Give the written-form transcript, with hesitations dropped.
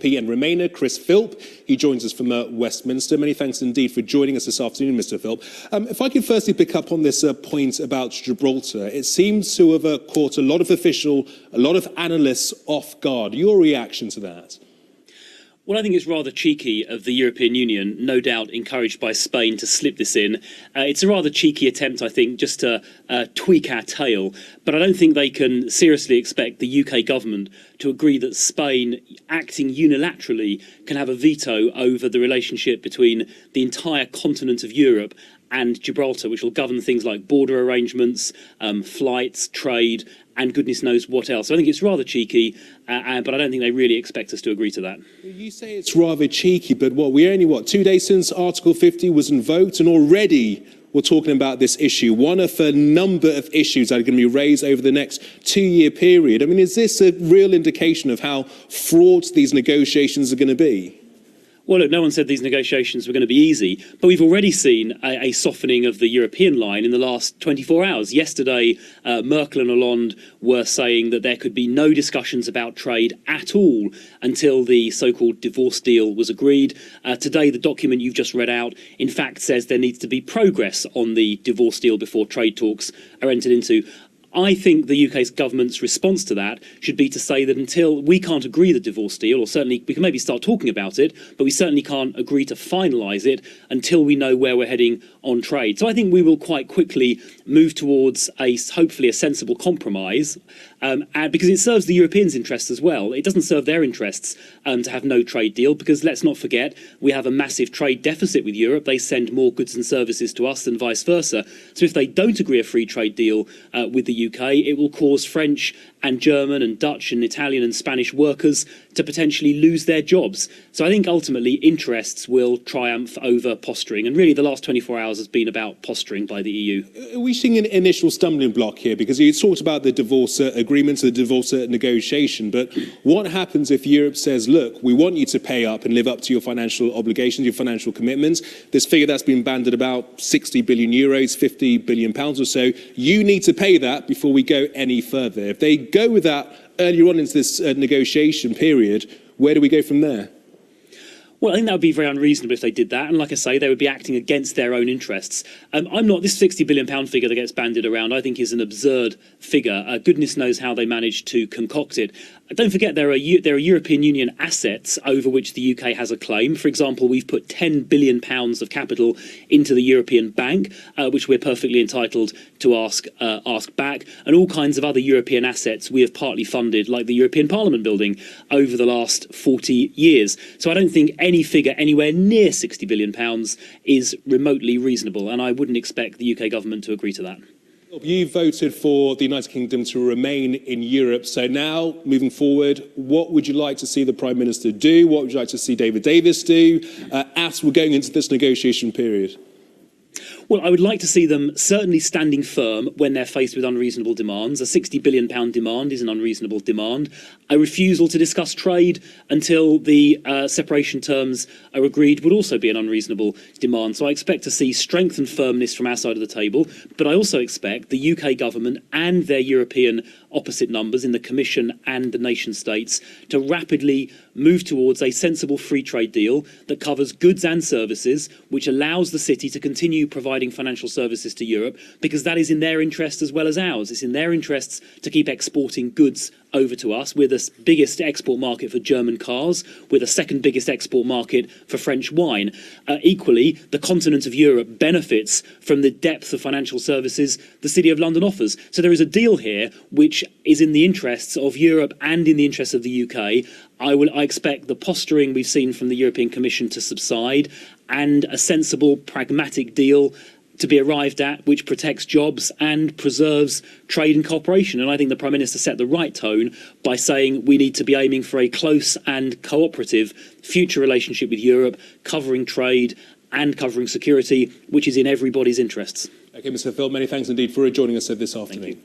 and Remainer, Chris Philp. He joins us from Westminster. Many thanks indeed for joining us this afternoon, Mr. Philp. If I could firstly pick up on this point about Gibraltar, it seems to have caught a lot of analysts off guard. Your reaction to that? Well, I think it's rather cheeky of the European Union, no doubt encouraged by Spain, to slip this in. It's a rather cheeky attempt, I think, just to tweak our tail. But I don't think they can seriously expect the UK government to agree that Spain, acting unilaterally, can have a veto over the relationship between the entire continent of Europe and Gibraltar, which will govern things like border arrangements, flights, trade, and goodness knows what else. So I think it's rather cheeky, but I don't think they really expect us to agree to that. You say it's rather cheeky, but we're only 2 days since Article 50 was invoked, and already we're talking about this issue, one of a number of issues that are going to be raised over the next 2-year period. I mean, is this a real indication of how fraught these negotiations are going to be? Well, look, no one said these negotiations were going to be easy, but we've already seen a softening of the European line in the last 24 hours. Yesterday, Merkel and Hollande were saying that there could be no discussions about trade at all until the so-called divorce deal was agreed. Today, the document you've just read out, in fact, says there needs to be progress on the divorce deal before trade talks are entered into. I think the UK's government's response to that should be to say that until we can't agree the divorce deal, or certainly we can maybe start talking about it, but we certainly can't agree to finalise it until we know where we're heading on trade. So I think we will quite quickly move towards hopefully a sensible compromise, because it serves the Europeans' interests as well. It doesn't serve their interests to have no trade deal, because let's not forget we have a massive trade deficit with Europe. They send more goods and services to us than vice versa. So if they don't agree a free trade deal with the UK, it will cause French and German and Dutch and Italian and Spanish workers to potentially lose their jobs. So I think ultimately interests will triumph over posturing, and really the last 24 hours has been about posturing by the EU. Are we seeing an initial stumbling block here? Because you talked about the divorce agreement, the divorce negotiation, but what happens if Europe says, look, we want you to pay up and live up to your financial obligations, your financial commitments, this figure that's been banded about 60 billion euros, 50 billion pounds or so, you need to pay that before we go any further. If they go with that earlier on into this negotiation period, where do we go from there? Well, I think that would be very unreasonable if they did that. And like I say, they would be acting against their own interests. This £60 billion figure that gets bandied around, I think, is an absurd figure. Goodness knows how they managed to concoct it. Don't forget, there are European Union assets over which the UK has a claim. For example, we've put £10 billion of capital into the European Bank, which we're perfectly entitled to ask back, and all kinds of other European assets we have partly funded, like the European Parliament building, over the last 40 years. So I don't think any figure anywhere near £60 billion is remotely reasonable, and I wouldn't expect the UK government to agree to that. You voted for the United Kingdom to remain in Europe. So now, moving forward, what would you like to see the Prime Minister do? What would you like to see David Davis do as we're going into this negotiation period? Well, I would like to see them certainly standing firm when they're faced with unreasonable demands. A £60 billion demand is an unreasonable demand. A refusal to discuss trade until the separation terms are agreed would also be an unreasonable demand. So I expect to see strength and firmness from our side of the table, but I also expect the UK government and their European opposite numbers in the Commission and the nation states to rapidly move towards a sensible free trade deal that covers goods and services, which allows the city to continue providing financial services to Europe, because that is in their interest as well as ours. It's in their interests to keep exporting goods over to us. We're the biggest export market for German cars. We're the second biggest export market for French wine. Equally, the continent of Europe benefits from the depth of financial services the City of London offers. So there is a deal here which is in the interests of Europe and in the interests of the UK. I expect the posturing we've seen from the European Commission to subside, and a sensible, pragmatic deal to be arrived at which protects jobs and preserves trade and cooperation. And I think the Prime Minister set the right tone by saying we need to be aiming for a close and cooperative future relationship with Europe, covering trade and covering security, which is in everybody's interests. OK, Mr. Philp, many thanks indeed for joining us this afternoon. Thank you.